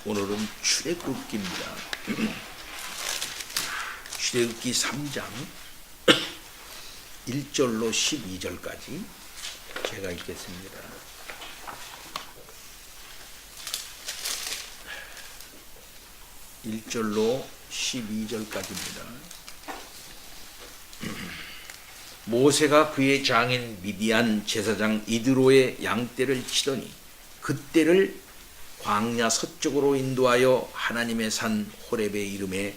오늘은 출애굽기입니다. 출애굽기 3장 1절로 12절까지 제가 읽겠습니다. (1절로) 12절까지입니다. 모세가 그의 장인 미디안 제사장 이드로의 양떼를 치더니 그떼를 광야 서쪽으로 인도하여 하나님의 산 호렙의 이름에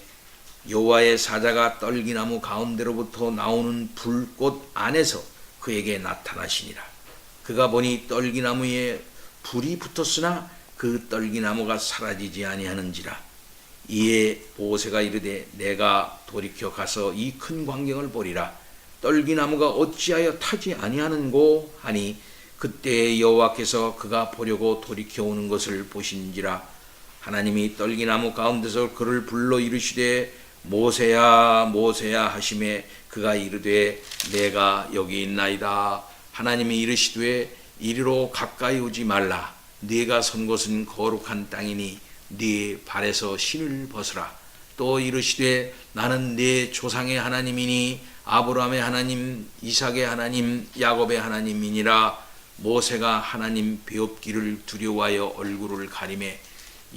여호와의 사자가 떨기나무 가운데로부터 나오는 불꽃 안에서 그에게 나타나시니라. 그가 보니 떨기나무에 불이 붙었으나 그 떨기나무가 사라지지 아니하는지라. 이에 모세가 이르되 내가 돌이켜 가서 이 큰 광경을 보리라. 떨기나무가 어찌하여 타지 아니하는고 하니 그때 여호와께서 그가 보려고 돌이켜 오는 것을 보신지라. 하나님이 떨기나무 가운데서 그를 불러 이르시되 모세야 모세야 하시매 그가 이르되 내가 여기 있나이다. 하나님이 이르시되 이리로 가까이 오지 말라. 네가 선 곳은 거룩한 땅이니 네 발에서 신을 벗으라. 또 이르시되 나는 네 조상의 하나님이니 아브라함의 하나님 이삭의 하나님 야곱의 하나님이니라. 모세가 하나님 배웁기를 두려워하여 얼굴을 가리매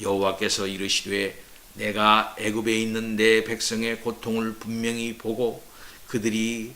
여호와께서 이르시되 내가 애굽에 있는 내 백성의 고통을 분명히 보고 그들이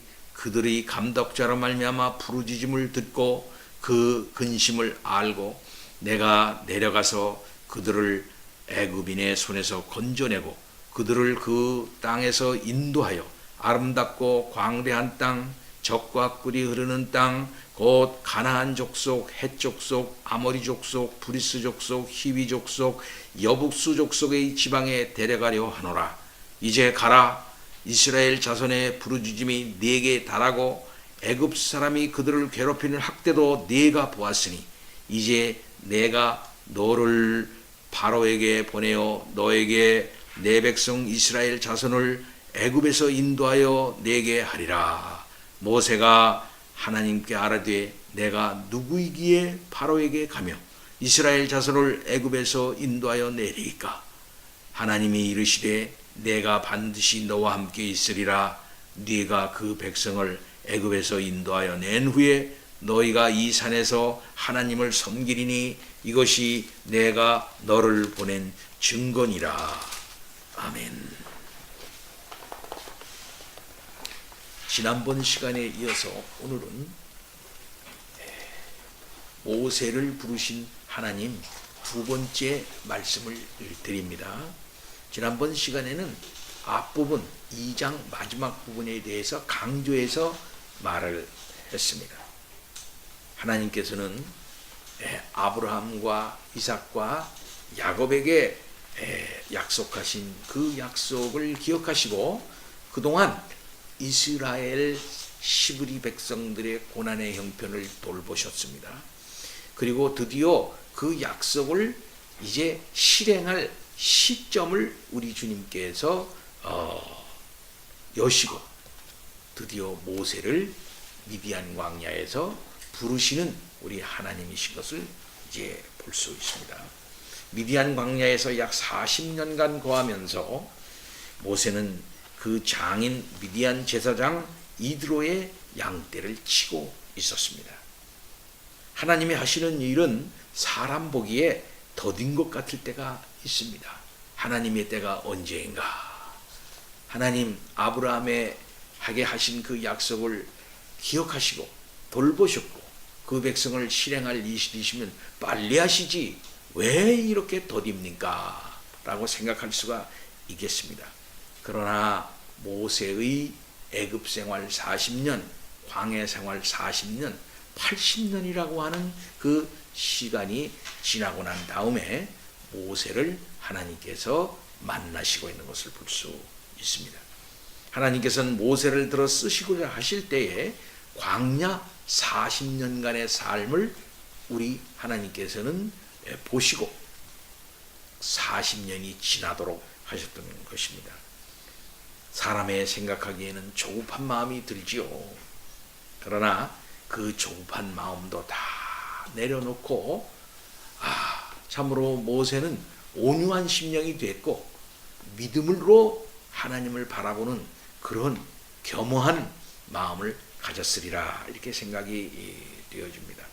감독자로 말미암아 부르짖음을 듣고 그 근심을 알고 내가 내려가서 그들을 애굽인의 손에서 건져내고 그들을 그 땅에서 인도하여 아름답고 광대한 땅 젖과 꿀이 흐르는 땅 곧 가나안 족속, 헷 족속, 아모리 족속, 브리스 족속, 히위 족속, 여북수 족속의 지방에 데려가려 하노라. 이제 가라. 이스라엘 자손의 부르짖음이 네게 달하고 애굽 사람이 그들을 괴롭히는 학대도 네가 보았으니 이제 내가 너를 바로에게 보내어 너에게 내 백성 이스라엘 자손을 애굽에서 인도하여 내게 하리라. 모세가 하나님께 아뢰되 내가 누구이기에 바로에게 가며 이스라엘 자손을 애굽에서 인도하여 내리까. 하나님이 이르시되 내가 반드시 너와 함께 있으리라. 네가 그 백성을 애굽에서 인도하여 낸 후에 너희가 이 산에서 하나님을 섬기리니 이것이 내가 너를 보낸 증거니라. 아멘. 지난번 시간에 이어서 오늘은 모세를 부르신 하나님 두 번째 말씀을 드립니다. 지난번 시간에는 앞부분 2장 마지막 부분에 대해서 강조해서 말을 했습니다. 하나님께서는 아브라함과 이삭과 야곱에게 약속하신 그 약속을 기억하시고 그동안 이스라엘 시브리 백성들의 고난의 형편을 돌보셨습니다. 그리고 드디어 그 약속을 이제 실행할 시점을 우리 주님께서 여시고 드디어 모세를 미디안 광야에서 부르시는 우리 하나님이신 것을 이제 볼 수 있습니다. 미디안 광야에서 약 40년간 거하면서 모세는 그 장인 미디안 제사장 이드로의 양떼를 치고 있었습니다. 하나님이 하시는 일은 사람 보기에 더딘 것 같을 때가 있습니다. 하나님의 때가 언제인가? 하나님 아브라함에 하게 하신 그 약속을 기억하시고 돌보셨고 그 백성을 실행할 일이시면 빨리 하시지 왜 이렇게 더딥니까? 라고 생각할 수가 있겠습니다. 그러나 모세의 애굽 생활 40년, 광야 생활 40년, 80년이라고 하는 그 시간이 지나고 난 다음에 모세를 하나님께서 만나시고 있는 것을 볼 수 있습니다. 하나님께서는 모세를 들어 쓰시고자 하실 때에 광야 40년간의 삶을 우리 하나님께서는 보시고 40년이 지나도록 하셨던 것입니다. 사람의 생각하기에는 조급한 마음이 들지요. 그러나 그 조급한 마음도 다 내려놓고 참으로 모세는 온유한 심령이 됐고 믿음으로 하나님을 바라보는 그런 겸허한 마음을 가졌으리라 이렇게 생각이 되어집니다.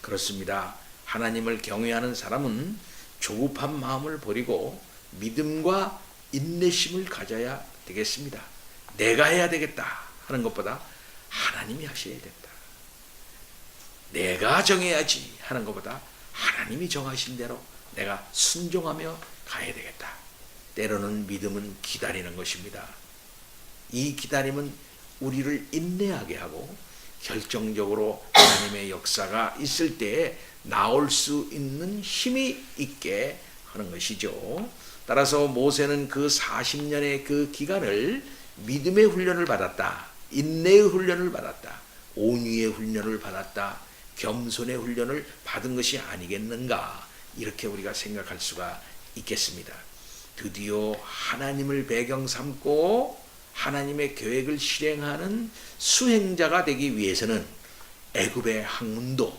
그렇습니다. 하나님을 경외하는 사람은 조급한 마음을 버리고 믿음과 인내심을 가져야 되겠습니다. 내가 해야 되겠다 하는 것보다 하나님이 하셔야 된다. 내가 정해야지 하는 것보다 하나님이 정하신 대로 내가 순종하며 가야 되겠다. 때로는 믿음은 기다리는 것입니다. 이 기다림은 우리를 인내하게 하고 결정적으로 하나님의 역사가 있을 때에 나올 수 있는 힘이 있게 하는 것이죠. 따라서 모세는 그 40년의 그 기간을 믿음의 훈련을 받았다. 인내의 훈련을 받았다. 온유의 훈련을 받았다. 겸손의 훈련을 받은 것이 아니겠는가. 이렇게 우리가 생각할 수가 있겠습니다. 드디어 하나님을 배경 삼고 하나님의 계획을 실행하는 수행자가 되기 위해서는 애굽의 학문도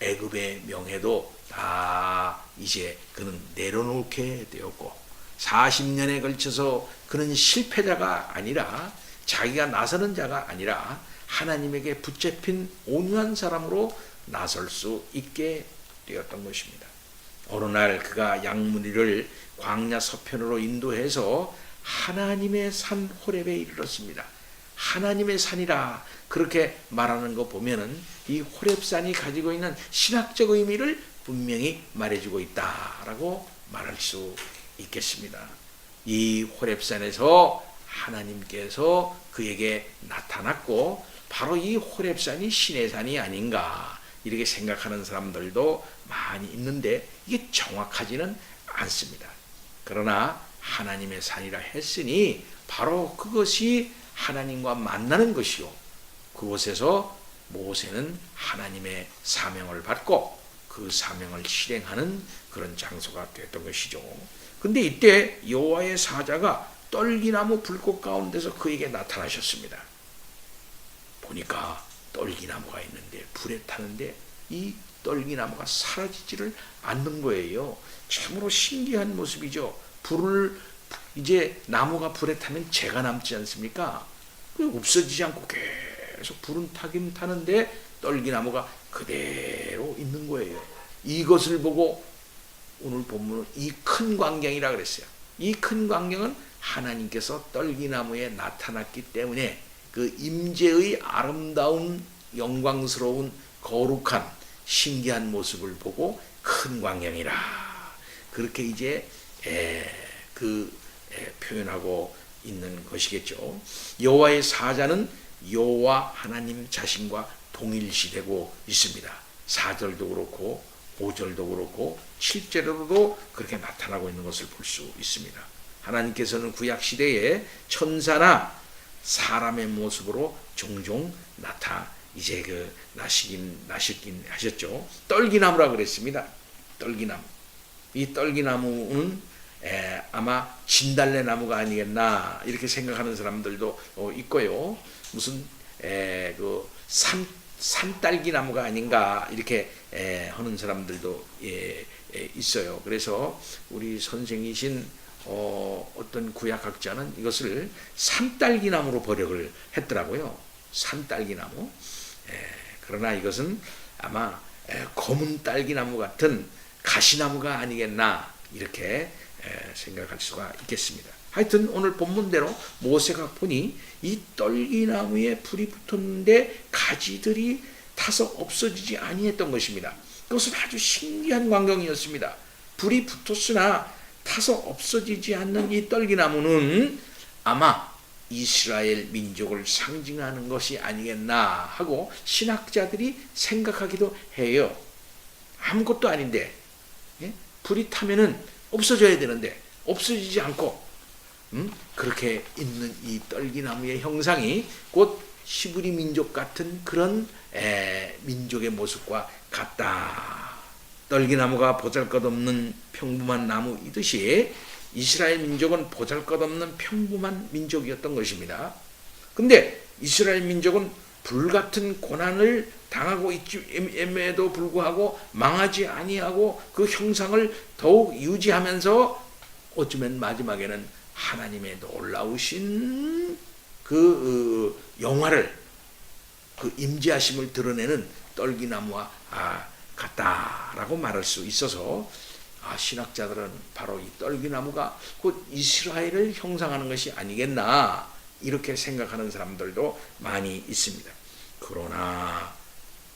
애굽의 명예도 다 이제 그는 내려놓게 되었고 40년에 걸쳐서 그는 실패자가 아니라 자기가 나서는 자가 아니라 하나님에게 붙잡힌 온유한 사람으로 나설 수 있게 되었던 것입니다. 어느 날 그가 양무리를 광야 서편으로 인도해서 하나님의 산 호렙에 이르렀습니다. 하나님의 산이라 그렇게 말하는 거 보면은 이 호렙산이 가지고 있는 신학적 의미를 분명히 말해주고 있다라고 말할 수 있겠습니다. 이 호렙산에서 하나님께서 그에게 나타났고 바로 이 호렙산이 신의 산이 아닌가 이렇게 생각하는 사람들도 많이 있는데 이게 정확하지는 않습니다. 그러나 하나님의 산이라 했으니 바로 그것이 하나님과 만나는 것이요. 그곳에서 모세는 하나님의 사명을 받고 그 사명을 실행하는 그런 장소가 됐던 것이죠. 근데 이때 여호와의 사자가 떨기나무 불꽃 가운데서 그에게 나타나셨습니다. 보니까 떨기나무가 있는데 불에 타는데 이 떨기나무가 사라지지를 않는 거예요. 참으로 신기한 모습이죠. 불을 이제 나무가 불에 타면 재가 남지 않습니까? 없어지지 않고 계속 불은 타긴 타는데 떨기나무가 그대로 있는 거예요. 이것을 보고 오늘 본문은 이 큰 광경이라 그랬어요. 이 큰 광경은 하나님께서 떨기나무에 나타났기 때문에 그 임재의 아름다운 영광스러운 거룩한 신기한 모습을 보고 큰 광경이라 그렇게 이제 표현하고 있는 것이겠죠. 여호와의 사자는 여호와 하나님 자신과 동일시되고 있습니다. 4절도 그렇고 5절도 그렇고 7절에도 그렇게 나타나고 있는 것을 볼 수 있습니다. 하나님께서는 구약 시대에 천사나 사람의 모습으로 종종 나시긴 하셨죠. 떨기나무라 그랬습니다. 떨기나무. 이 떨기나무는 아마 진달래 나무가 아니겠나 이렇게 생각하는 사람들도 있고요. 무슨 산딸기 나무가 아닌가 이렇게 하는 사람들도 있어요. 그래서 우리 선생이신 어떤 구약학자는 이것을 산딸기 나무로 번역을 했더라고요. 산딸기 나무. 그러나 이것은 아마 검은 딸기 나무 같은 가시나무가 아니겠나 이렇게 생각할 수가 있겠습니다. 하여튼 오늘 본문대로 모세가 보니 이 떨기나무에 불이 붙었는데 가지들이 타서 없어지지 아니했던 것입니다. 그것은 아주 신기한 광경이었습니다. 불이 붙었으나 타서 없어지지 않는 이 떨기나무는 아마 이스라엘 민족을 상징하는 것이 아니겠나 하고 신학자들이 생각하기도 해요. 아무것도 아닌데 불이 타면은 없어져야 되는데 없어지지 않고 그렇게 있는 이 떨기나무의 형상이 곧 히브리 민족 같은 그런 민족의 모습과 같다. 떨기나무가 보잘것없는 평범한 나무이듯이 이스라엘 민족은 보잘것없는 평범한 민족이었던 것입니다. 근데 이스라엘 민족은 불같은 고난을 당하고 있음에도 불구하고 망하지 아니하고 그 형상을 더욱 유지하면서 어쩌면 마지막에는 하나님의 놀라우신 그 영화를, 그 임재하심을 드러내는 떨기나무와 같다라고 말할 수 있어서 신학자들은 바로 이 떨기나무가 곧 이스라엘을 형상하는 것이 아니겠나 이렇게 생각하는 사람들도 많이 있습니다. 그러나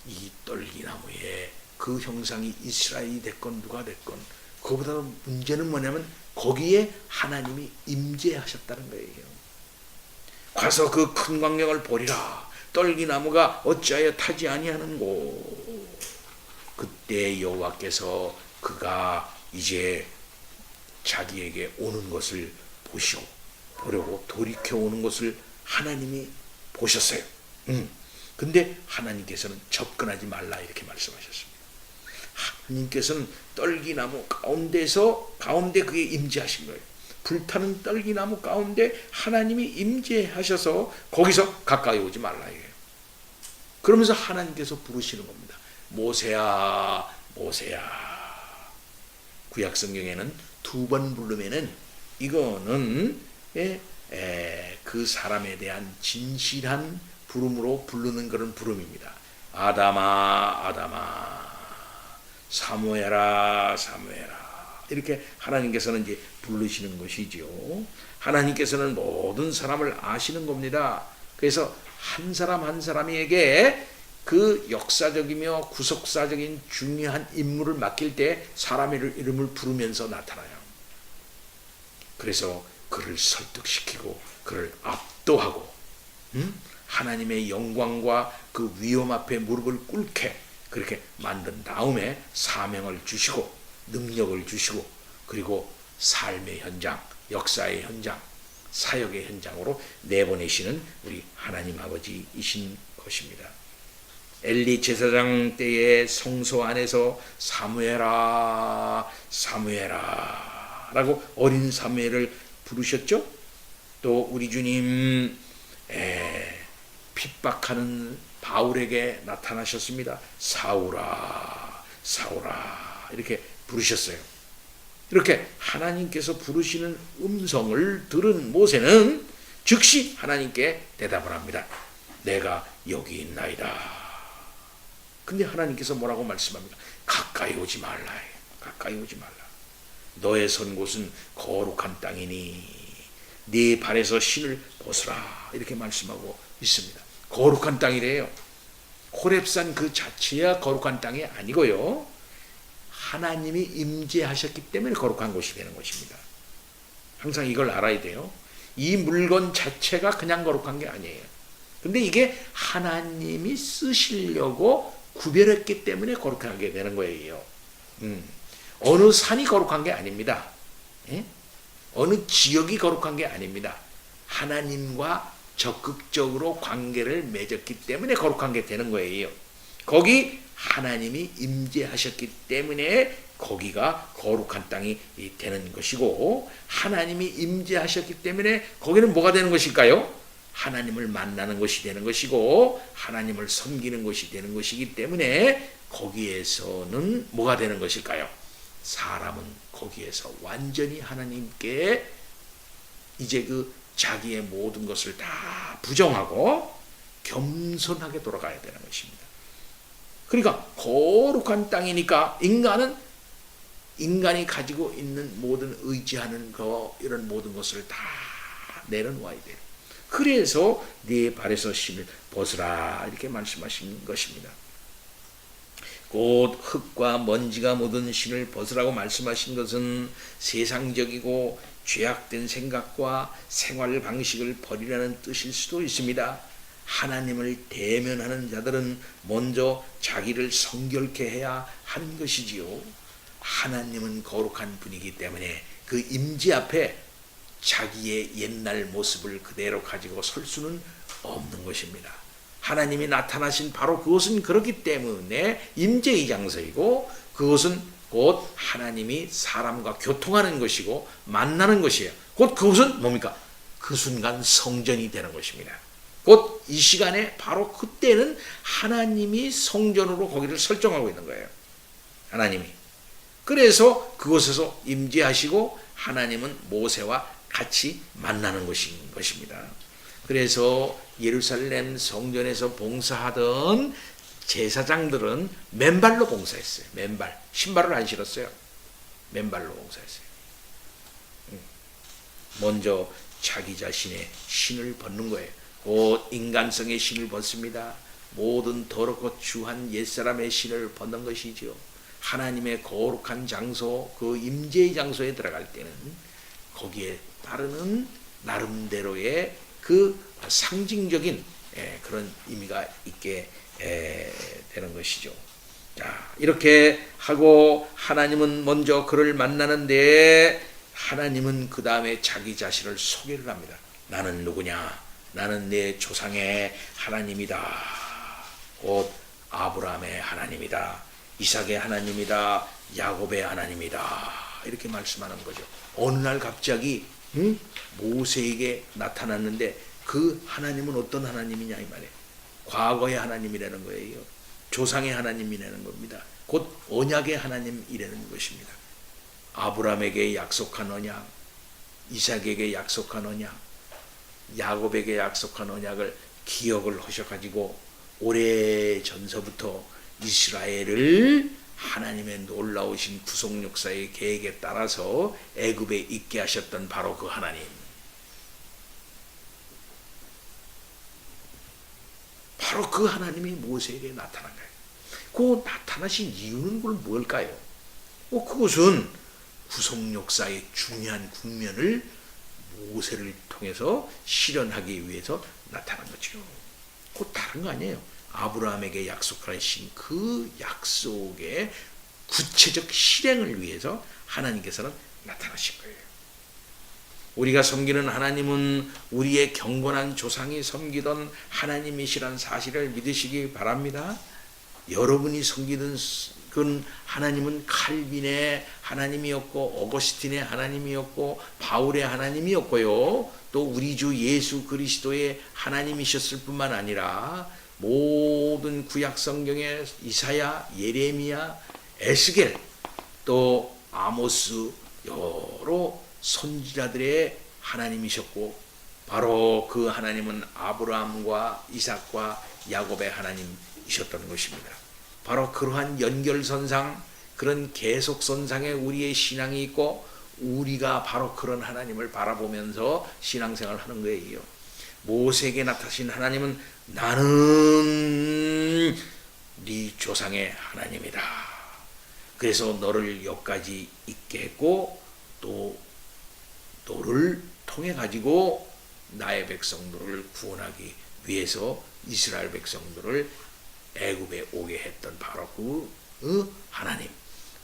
이 떨기나무의 그 형상이 이스라엘이 됐건 누가 됐건 그보다 문제는 뭐냐면 거기에 하나님이 임재하셨다는 거예요. 가서 그 큰 광경을 보리라. 떨기나무가 어찌하여 타지 아니하는고. 그때 여호와께서 그가 이제 자기에게 오는 것을 보려고 돌이켜 오는 것을 하나님이 보셨어요. 근데 하나님께서는 접근하지 말라 이렇게 말씀하셨습니다. 하나님께서는 떨기나무 가운데 그게 임재하신 거예요. 불타는 떨기나무 가운데 하나님이 임재하셔서 거기서 가까이 오지 말라 이거예요. 그러면서 하나님께서 부르시는 겁니다. 모세야, 모세야. 구약 성경에는 2번 부르면은 이거는 그 사람에 대한 진실한 부름으로 부르는 그런 부름입니다. 아담아, 아담아, 사무엘아, 사무엘아. 이렇게 하나님께서는 이제 부르시는 것이지요. 하나님께서는 모든 사람을 아시는 겁니다. 그래서 한 사람 한 사람에게 그 역사적이며 구속사적인 중요한 임무를 맡길 때 사람의 이름을 부르면서 나타나요. 그래서 그를 설득시키고 그를 압도하고 하나님의 영광과 그 위엄 앞에 무릎을 꿇게 그렇게 만든 다음에 사명을 주시고 능력을 주시고 그리고 삶의 현장, 역사의 현장, 사역의 현장으로 내보내시는 우리 하나님 아버지이신 것입니다. 엘리 제사장 때의 성소 안에서 사무엘아, 사무엘아 라고 어린 사무엘을 부르셨죠. 또 우리 주님 핍박하는 바울에게 나타나셨습니다. 사울아, 사울아 이렇게 부르셨어요. 이렇게 하나님께서 부르시는 음성을 들은 모세는 즉시 하나님께 대답을 합니다. 내가 여기 있나이다. 근데 하나님께서 뭐라고 말씀합니다. 가까이 오지 말라. 가까이 오지 말라. 너의 선 곳은 거룩한 땅이니 네 발에서 신을 벗으라. 이렇게 말씀하고 있습니다. 거룩한 땅이래요. 호렙산 그 자체야 거룩한 땅이 아니고요. 하나님이 임재하셨기 때문에 거룩한 곳이 되는 것입니다. 항상 이걸 알아야 돼요. 이 물건 자체가 그냥 거룩한 게 아니에요. 근데 이게 하나님이 쓰시려고 구별했기 때문에 거룩하게 되는 거예요. 어느 산이 거룩한 게 아닙니다. 어느 지역이 거룩한 게 아닙니다. 하나님과 적극적으로 관계를 맺었기 때문에 거룩한 게 되는 거예요. 거기 하나님이 임재하셨기 때문에 거기가 거룩한 땅이 되는 것이고 하나님이 임재하셨기 때문에 거기는 뭐가 되는 것일까요? 하나님을 만나는 것이 되는 것이고 하나님을 섬기는 것이 되는 것이기 때문에 거기에서는 뭐가 되는 것일까요? 사람은 거기에서 완전히 하나님께 이제 그 자기의 모든 것을 다 부정하고 겸손하게 돌아가야 되는 것입니다. 그러니까 거룩한 땅이니까 인간이 가지고 있는 모든 의지하는 거 이런 모든 것을 다 내려놓아야 돼요. 그래서 네 발에서 신을 벗으라 이렇게 말씀하신 것입니다. 곧 흙과 먼지가 묻은 신을 벗으라고 말씀하신 것은 세상적이고 죄악된 생각과 생활 방식을 버리라는 뜻일 수도 있습니다. 하나님을 대면하는 자들은 먼저 자기를 성결케 해야 하는 것이지요. 하나님은 거룩한 분이기 때문에 그 임재 앞에 자기의 옛날 모습을 그대로 가지고 설 수는 없는 것입니다. 하나님이 나타나신 바로 그것은 그렇기 때문에 임재의 장소이고 그것은 곧 하나님이 사람과 교통하는 것이고 만나는 것이에요. 곧 그것은 뭡니까? 그 순간 성전이 되는 것입니다. 곧 이 시간에 바로 그때는 하나님이 성전으로 거기를 설정하고 있는 거예요. 하나님이. 그래서 그곳에서 임재하시고 하나님은 모세와 같이 만나는 것입니다. 그래서 예루살렘 성전에서 봉사하던 제사장들은 맨발로 봉사했어요. 맨발. 신발을 안 신었어요. 맨발로 봉사했어요. 먼저 자기 자신의 신을 벗는 거예요. 곧 인간성의 신을 벗습니다. 모든 더럽고 추한 옛사람의 신을 벗는 것이죠. 하나님의 거룩한 장소, 그 임재의 장소에 들어갈 때는 거기에 따르는 나름대로의 그 상징적인 그런 의미가 있게 되는 것이죠. 자, 이렇게 하고 하나님은 먼저 그를 만나는데 하나님은 그 다음에 자기 자신을 소개를 합니다. 나는 누구냐? 나는 내 조상의 하나님이다. 곧 아브라함의 하나님이다. 이삭의 하나님이다. 야곱의 하나님이다. 이렇게 말씀하는 거죠. 어느 날 갑자기 모세에게 나타났는데 그 하나님은 어떤 하나님이냐 이 말이에요. 과거의 하나님이라는 거예요. 조상의 하나님이라는 겁니다. 곧 언약의 하나님이라는 것입니다. 아브라함에게 약속한 언약, 이삭에게 약속한 언약, 야곱에게 약속한 언약을 기억을 하셔가지고 오래전서부터 이스라엘을 하나님의 놀라우신 구속 역사의 계획에 따라서 애굽에 있게 하셨던 바로 그 하나님, 바로 그 하나님이 모세에게 나타난 거예요. 그 나타나신 이유는 뭘까요? 그것은 구속 역사의 중요한 국면을 모세를 통해서 실현하기 위해서 나타난 거죠. 그 다른 거 아니에요. 아브라함에게 약속하신 그 약속의 구체적 실행을 위해서 하나님께서는 나타나신 거예요. 우리가 섬기는 하나님은 우리의 경건한 조상이 섬기던 하나님이시라는 사실을 믿으시기 바랍니다. 여러분이 섬기던 그 하나님은 칼빈의 하나님이었고 어거스틴의 하나님이었고 바울의 하나님이었고요. 또 우리 주 예수 그리스도의 하나님이셨을 뿐만 아니라 모든 구약 성경의 이사야, 예레미야, 에스겔, 또 아모스 여러 선지자들의 하나님이셨고 바로 그 하나님은 아브라함과 이삭과 야곱의 하나님이셨던 것입니다. 바로 그러한 연결선상, 그런 계속선상에 우리의 신앙이 있고 우리가 바로 그런 하나님을 바라보면서 신앙생활을 하는 거예요. 모세에게 나타나신 하나님은 나는 네 조상의 하나님이다. 그래서 너를 여기까지 있게 했고 또 너를 통해 가지고 나의 백성들을 구원하기 위해서 이스라엘 백성들을 애굽에 오게 했던 바로 그 하나님.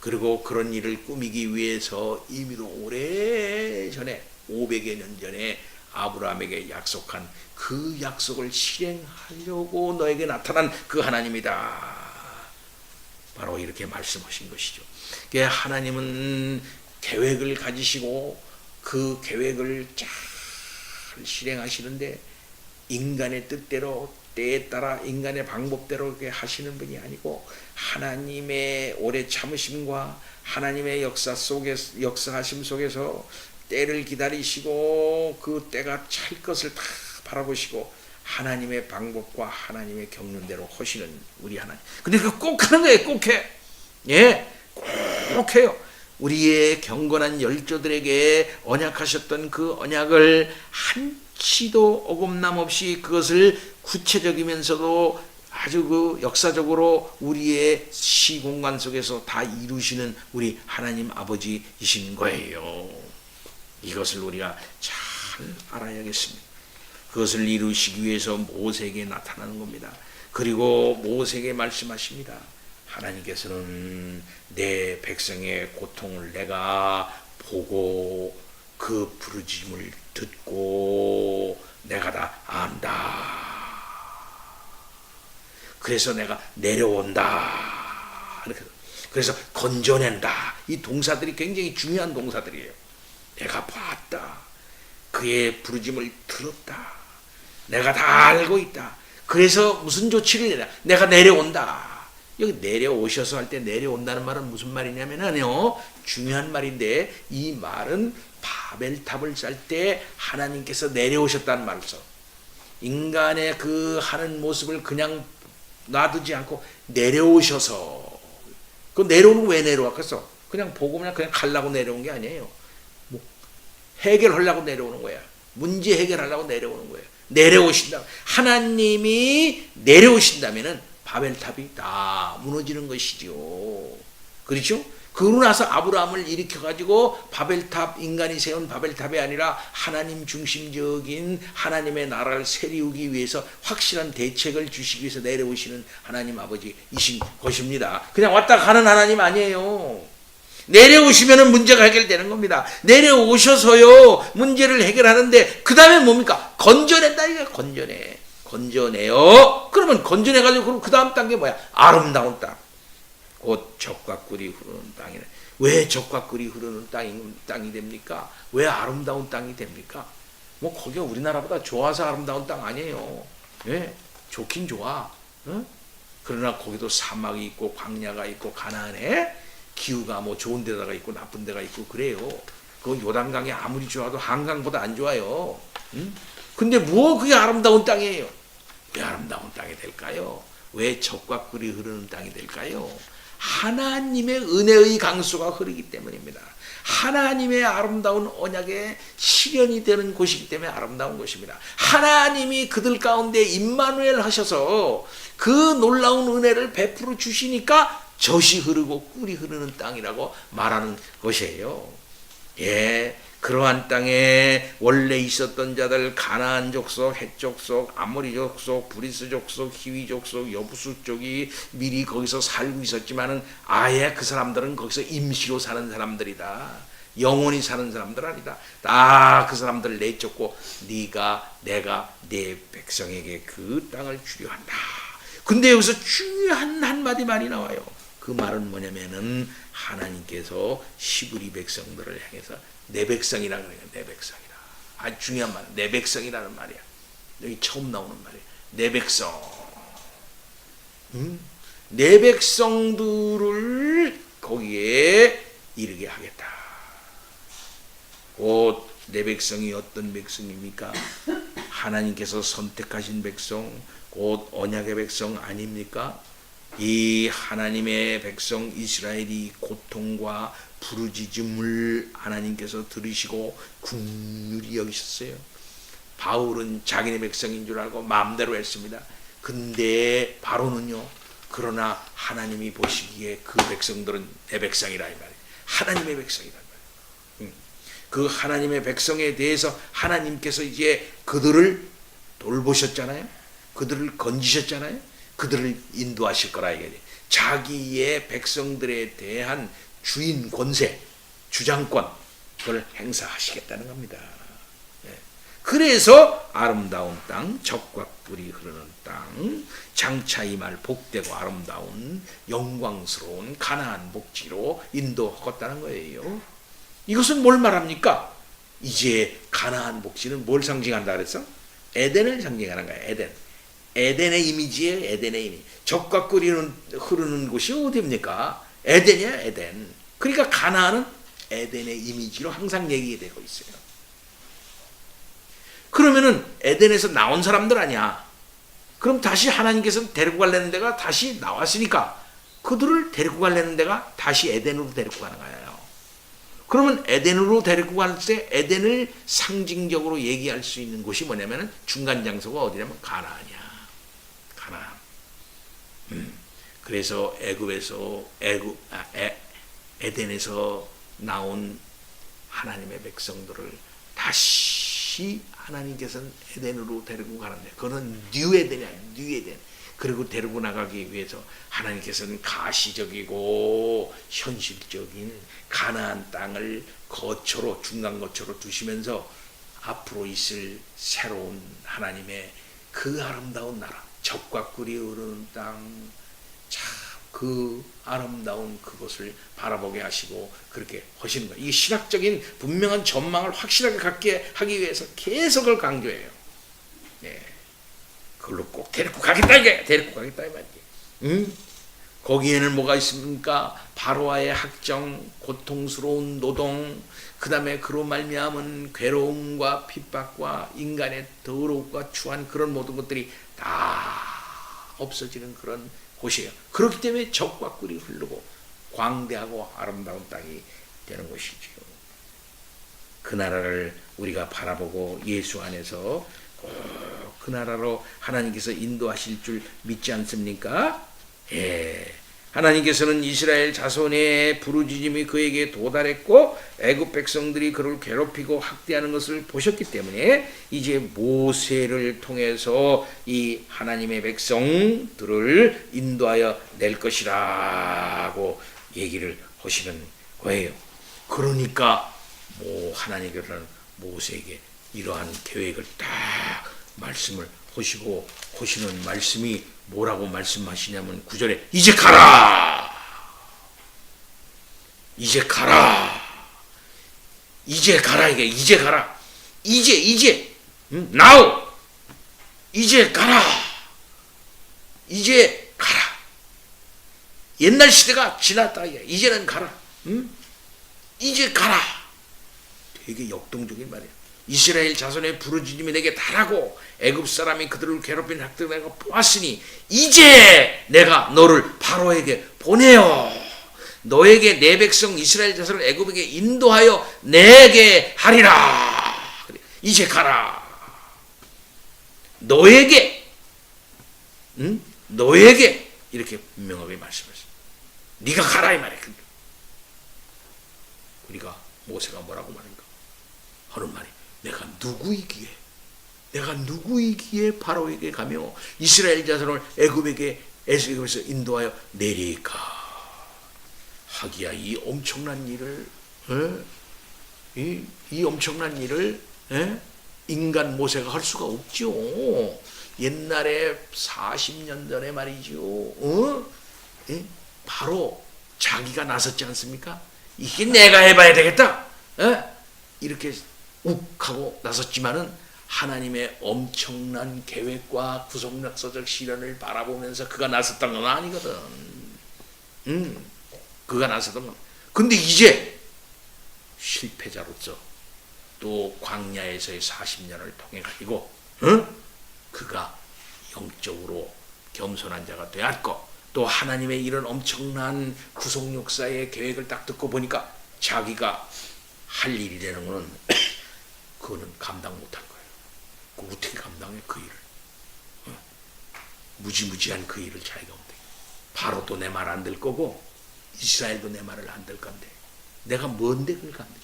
그리고 그런 일을 꾸미기 위해서 이미도 오래전에 500여 년 전에 아브라함에게 약속한 그 약속을 실행하려고 너에게 나타난 그 하나님이다. 바로 이렇게 말씀하신 것이죠. 하나님은 계획을 가지시고 그 계획을 잘 실행하시는데 인간의 뜻대로 때에 따라 인간의 방법대로 그렇게 하시는 분이 아니고 하나님의 오래 참으심과 하나님의 역사하심 속에서 때를 기다리시고 그 때가 찰 것을 다 바라보시고 하나님의 방법과 하나님의 겪는 대로 하시는 우리 하나님. 근데 그거 꼭 하는 거예요. 꼭 해. 예, 꼭 해요. 우리의 경건한 열조들에게 언약하셨던 그 언약을 한치도 어긋남 없이 그것을 구체적이면서도 아주 그 역사적으로 우리의 시공간 속에서 다 이루시는 우리 하나님 아버지이신 거예요. 이것을 우리가 잘 알아야겠습니다. 그것을 이루시기 위해서 모세에게 나타나는 겁니다. 그리고 모세에게 말씀하십니다. 하나님께서는 내 백성의 고통을 내가 보고 그 부르짖음을 듣고 내가 다 안다. 그래서 내가 내려온다. 그래서 건져낸다. 이 동사들이 굉장히 중요한 동사들이에요. 내가 봤다. 그의 부르짖음을 들었다. 내가 다 알고 있다. 그래서 무슨 조치를 내라. 내가 내려온다. 여기 내려오셔서 할 때 내려온다는 말은 무슨 말이냐면요, 중요한 말인데, 이 말은 바벨탑을 쌀 때 하나님께서 내려오셨다는 말을 써. 인간의 그 하는 모습을 그냥 놔두지 않고 내려오셔서, 그 내려오는 거 왜 내려왔겠어? 그냥 보고 그냥 가려고 내려온 게 아니에요. 뭐 해결하려고 내려오는 거야. 문제 해결하려고 내려오는 거예요. 내려오신다. 하나님이 내려오신다면은 바벨탑이 다 무너지는 것이죠. 그렇죠? 그러고 나서 아브라함을 일으켜가지고 바벨탑, 인간이 세운 바벨탑이 아니라 하나님 중심적인 하나님의 나라를 세우기 위해서 확실한 대책을 주시기 위해서 내려오시는 하나님 아버지이신 것입니다. 그냥 왔다 가는 하나님 아니에요. 내려오시면 문제가 해결되는 겁니다. 내려오셔서요, 문제를 해결하는데, 그 다음에 뭡니까? 건져낸다, 이게 건져내. 건져내요. 그러면 건져내가지고, 그럼 그 다음 단계 뭐야? 아름다운 땅. 곧 젖과 꿀이 흐르는 땅이네. 왜 젖과 꿀이 흐르는 땅이 됩니까? 왜 아름다운 땅이 됩니까? 뭐, 거기가 우리나라보다 좋아서 아름다운 땅 아니에요. 예? 좋긴 좋아. 응? 그러나 거기도 사막이 있고, 광야가 있고, 가나안에 기후가 뭐 좋은 데다가 있고 나쁜 데가 있고 그래요. 그 요단강이 아무리 좋아도 한강보다 안 좋아요. 응? 근데 뭐 그게 아름다운 땅이에요? 왜 아름다운 땅이 될까요? 왜 젖과 꿀이 흐르는 땅이 될까요? 하나님의 은혜의 강수가 흐르기 때문입니다. 하나님의 아름다운 언약의 실현이 되는 곳이기 때문에 아름다운 곳입니다. 하나님이 그들 가운데 임마누엘 하셔서 그 놀라운 은혜를 베풀어 주시니까 젖이 흐르고 꿀이 흐르는 땅이라고 말하는 것이에요. 예, 그러한 땅에 원래 있었던 자들, 가나안 족속, 헷 족속, 아모리 족속, 브리스 족속, 히위 족속, 여부수 쪽이 미리 거기서 살고 있었지만은 아예 그 사람들은 거기서 임시로 사는 사람들이다. 영원히 사는 사람들 아니다. 다 그 사람들을 내쫓고 네가 내가 내 백성에게 그 땅을 주려 한다. 근데 여기서 중요한 한마디 말이 나와요. 그 말은 뭐냐면은 하나님께서 시브리 백성들을 향해서 내 백성이라 그래요. 내 백성이라. 아주 중요한 말. 내 백성이라는 말이야. 여기 처음 나오는 말이야. 내 백성. 내 백성들을 거기에 이르게 하겠다. 곧 내 백성이 어떤 백성입니까? 하나님께서 선택하신 백성, 곧 언약의 백성 아닙니까? 이 하나님의 백성 이스라엘이 고통과 부르짖음을 하나님께서 들으시고 긍휼히 여기셨어요. 바울은 자기네 백성인 줄 알고 마음대로 했습니다. 근데 바로는요, 그러나 하나님이 보시기에 그 백성들은 내 백성이라 이 말이에요. 하나님의 백성이라 이 말이에요. 그 하나님의 백성에 대해서 하나님께서 이제 그들을 돌보셨잖아요. 그들을 건지셨잖아요. 그들을 인도하실 거라 이게 자기의 백성들에 대한 주인 권세, 주장권 그걸 행사하시겠다는 겁니다. 그래서 아름다운 땅, 젖과 꿀이 흐르는 땅, 장차 임할 복되고 아름다운 영광스러운 가나안 복지로 인도하겠다는 거예요. 이것은 뭘 말합니까? 이제 가나안 복지는 뭘 상징한다 그랬어? 에덴을 상징하는 거야. 에덴. 에덴의 이미지예요. 에덴의 이미지. 젖과 꿀이 흐르는 곳이 어디입니까? 에덴이야. 에덴. 그러니까 가나안은 에덴의 이미지로 항상 얘기되고 있어요. 그러면은 에덴에서 나온 사람들 아니야. 그럼 다시 하나님께서 데리고 가려는 데가 다시 나왔으니까 그들을 데리고 가려는 데가 다시 에덴으로 데리고 가는 거예요. 그러면 에덴으로 데리고 갈 때 에덴을 상징적으로 얘기할 수 있는 곳이 뭐냐면 중간 장소가 어디냐면 가나안이야. 가나안. 그래서 에덴에서 나온 하나님의 백성들을 다시 하나님께서는 에덴으로 데리고 가는데 그거는 뉴 에덴이야. 뉴 에덴. 그리고 데리고 나가기 위해서 하나님께서는 가시적이고 현실적인 가나안 땅을 거처로 중간 거처로 두시면서 앞으로 있을 새로운 하나님의 그 아름다운 나라 젖과 꿀이 흐르는 땅 참 그 아름다운 그것을 바라보게 하시고 그렇게 하시는 거예요. 이게 신학적인 분명한 전망을 확실하게 갖게 하기 위해서 계속 그걸 강조해요. 네. 그걸로 꼭 데리고 가겠다 이게. 데리고 가겠다 이 말이지. 응? 거기에는 뭐가 있습니까? 바로와의 학정, 고통스러운 노동, 그 다음에 그로 말미암은 괴로움과 핍박과 인간의 더러움과 추한 그런 모든 것들이 다 없어지는 그런 곳이에요. 그렇기 때문에 적과 꿀이 흐르고 광대하고 아름다운 땅이 되는 것이죠. 그 나라를 우리가 바라보고 예수 안에서 꼭 그 나라로 하나님께서 인도하실 줄 믿지 않습니까? 예. 하나님께서는 이스라엘 자손의 부르짖음이 그에게 도달했고 애굽 백성들이 그를 괴롭히고 학대하는 것을 보셨기 때문에 이제 모세를 통해서 이 하나님의 백성들을 인도하여 낼 것이라고 얘기를 하시는 거예요. 그러니까 하나님께서는 모세에게 이러한 계획을 딱 말씀을 하시고 하시는 말씀이 뭐라고 말씀하시냐면 9절에 이제 가라. 이제 가라. 이제 가라. 이게 이제 가라. 이제 now. 이제 가라. 이제 가라. 옛날 시대가 지났다. 이제는 가라. 이제 가라. 되게 역동적인 말이에요. 이스라엘 자손의 부르짖음이 내게 달하고 애굽 사람이 그들을 괴롭힌 학대를 내가 보았으니 이제 내가 너를 바로에게 보내어 너에게 내 백성 이스라엘 자손을 애굽에게 인도하여 내게 하리라. 이제 가라. 너에게 너에게 이렇게 분명하게 말씀하셨어요. 네가 가라 이 말이야. 우리가 모세가 뭐라고 말인가 하는 말이 내가 누구이기에 바로에게 가며 이스라엘 자손을 애굽에서 인도하여 내리까. 하기야 이 엄청난 일을 이 엄청난 일을 인간 모세가 할 수가 없죠. 옛날에 40년 전에 말이죠. 바로 자기가 나섰지 않습니까? 이게 내가 해봐야 되겠다. 이렇게 욱 하고 나섰지만은 하나님의 엄청난 계획과 구속역사적 실현을 바라보면서 그가 나섰던 건 아니거든. 그가 나섰던 건. 근데 이제 실패자로서 또 광야에서의 40년을 통해 가지고 그가 영적으로 겸손한 자가 되었고 또 하나님의 이런 엄청난 구속역사의 계획을 딱 듣고 보니까 자기가 할 일이라는 거는 그거는 감당 못할 거예요. 그 어떻게 감당해 그 일을? 무지무지한 그 일을 자기가 못해. 바로도 내 말 안 들 거고 이스라엘도 내 말을 안 들 건데 내가 뭔데 그걸 감당?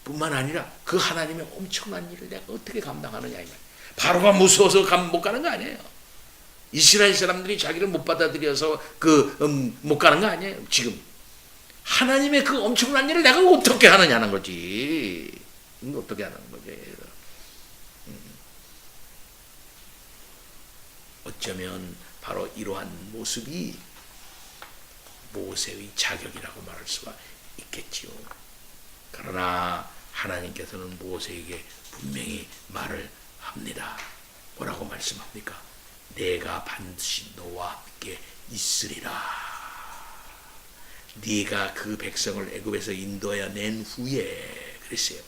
뿐만 아니라 그 하나님의 엄청난 일을 내가 어떻게 감당하느냐 이 말. 바로가 무서워서 못 가는 거 아니에요. 이스라엘 사람들이 자기를 못 받아들여서 못 가는 거 아니에요. 지금 하나님의 그 엄청난 일을 내가 어떻게 하느냐는 거지. 어떻게 하는 거지. 어쩌면 바로 이러한 모습이 모세의 자격이라고 말할 수가 있겠지요. 그러나 하나님께서는 모세에게 분명히 말을 합니다. 뭐라고 말씀합니까? 내가 반드시 너와 함께 있으리라. 네가 그 백성을 애굽에서 인도하여 낸 후에 그랬어요.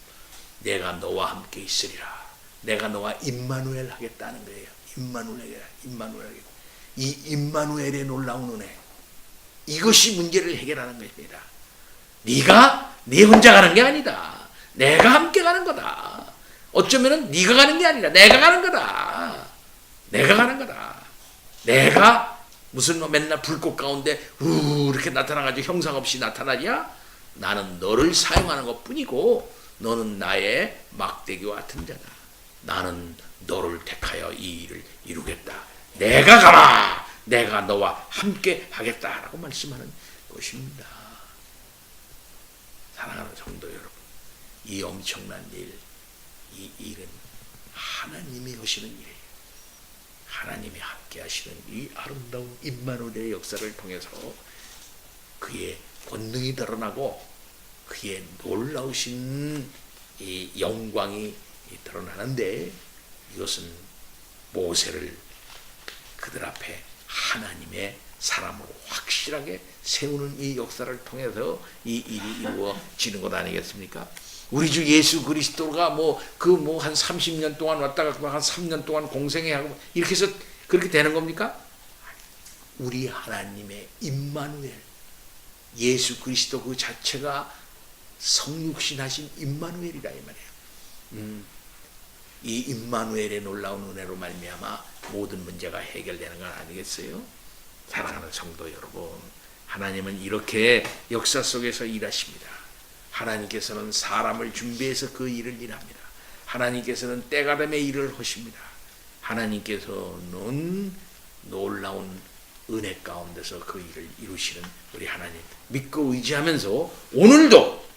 내가 너와 함께 있으리라. 내가 너와 임마누엘 하겠다는 거예요. 임마누엘 하겠고 이 임마누엘의 놀라운 은혜 이것이 문제를 해결하는 것입니다. 네가 네 혼자 가는 게 아니다. 내가 함께 가는 거다. 어쩌면은 네가 가는 게 아니라 내가 가는 거다. 내가 가는 거다. 내가 무슨 맨날 불꽃 가운데 이렇게 나타나가지고 형상 없이 나타나냐? 나는 너를 사용하는 것 뿐이고 너는 나의 막대기와 같은 자다. 나는 너를 택하여 이 일을 이루겠다. 내가 가라. 내가 너와 함께 하겠다라고 말씀하는 것입니다. 사랑하는 성도 여러분, 이 엄청난 일, 이 일은 하나님이 하시는 일이에요. 하나님이 함께 하시는 이 아름다운 임마누엘의 역사를 통해서 그의 권능이 드러나고 그의 놀라우신 이 영광이 드러나는데 이것은 모세를 그들 앞에 하나님의 사람으로 확실하게 세우는 이 역사를 통해서 이 일이 이루어지는 것 아니겠습니까? 우리 주 예수 그리스도가 한 30년 동안 왔다가 한 3년 동안 공생애 하고 이렇게 해서 그렇게 되는 겁니까? 우리 하나님의 임마누엘, 예수 그리스도 그 자체가 성육신하신 임마누엘이라 이 말이에요. 이 임마누엘의 놀라운 은혜로 말미암아 모든 문제가 해결되는 건 아니겠어요? 사랑하는 성도 여러분, 하나님은 이렇게 역사 속에서 일하십니다. 하나님께서는 사람을 준비해서 그 일을 일합니다. 하나님께서는 때가름의 일을 하십니다. 하나님께서는 놀라운 은혜 가운데서 그 일을 이루시는 우리 하나님 믿고 의지하면서 오늘도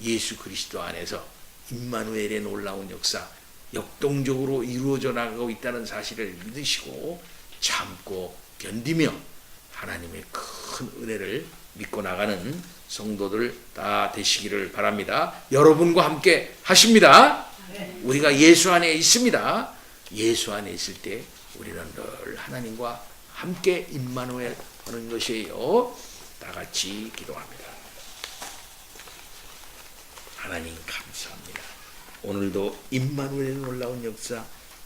예수 그리스도 안에서 임마누엘의 놀라운 역사 역동적으로 이루어져 나가고 있다는 사실을 믿으시고 참고 견디며 하나님의 큰 은혜를 믿고 나가는 성도들 다 되시기를 바랍니다. 여러분과 함께 하십니다. 우리가 예수 안에 있습니다. 예수 안에 있을 때 우리는 늘 하나님과 함께 임마누엘 하는 것이에요. 다 같이 기도합니다. 하나님 감사합니다. 오늘도 임마누엘의 놀라운 역사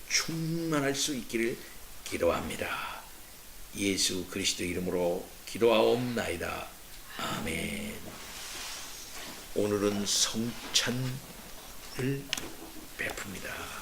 충만할 수 있기를 기도합니다. 예수 그리스도 이름으로 기도하옵나이다. 아멘. 오늘은 성찬을 베풉니다.